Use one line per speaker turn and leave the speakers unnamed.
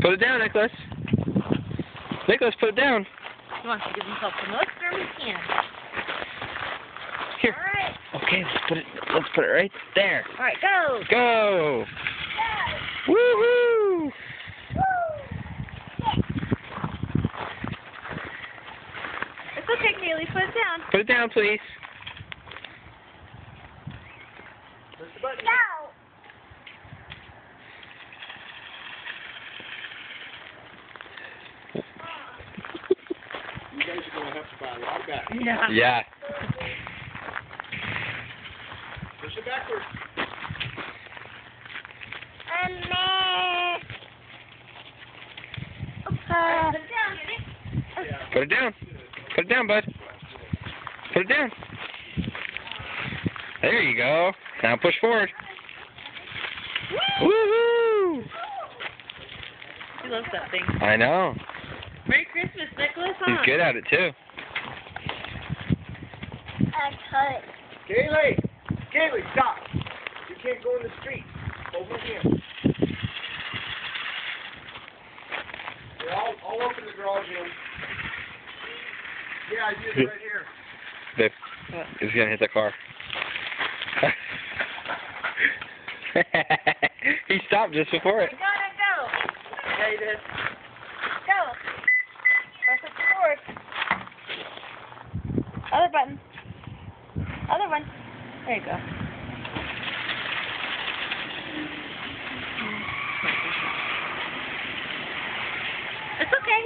Put it down, Nicholas. Nicholas, put it down.
He wants to give himself the most room he can.
Here.
All right.
Okay, let's put it right there.
All right, go.
Go. Woohoo!
It's okay, Kaylee. Put it down.
Put it down, please.
Push the button.
Go.
You guys are going to have to buy a lot of batteries.
Yeah.
Yeah.
Push it backwards.
Put it down. Put it down, bud. Put it down. There you go. Now push forward. Woohoo!
He loves that thing.
I know.
Merry Christmas, Nicholas.
He's good at it too.
Kaylee! Kaylee, stop! You can't go in the street. Over here. Yeah, I'll open the garage in. Yeah, I did it right here.
Babe, he's gonna hit the car. He stopped just before it.
You gotta go.
Yeah, you did.
Go. Press it forward. Other button. Other one. There you go. It's okay.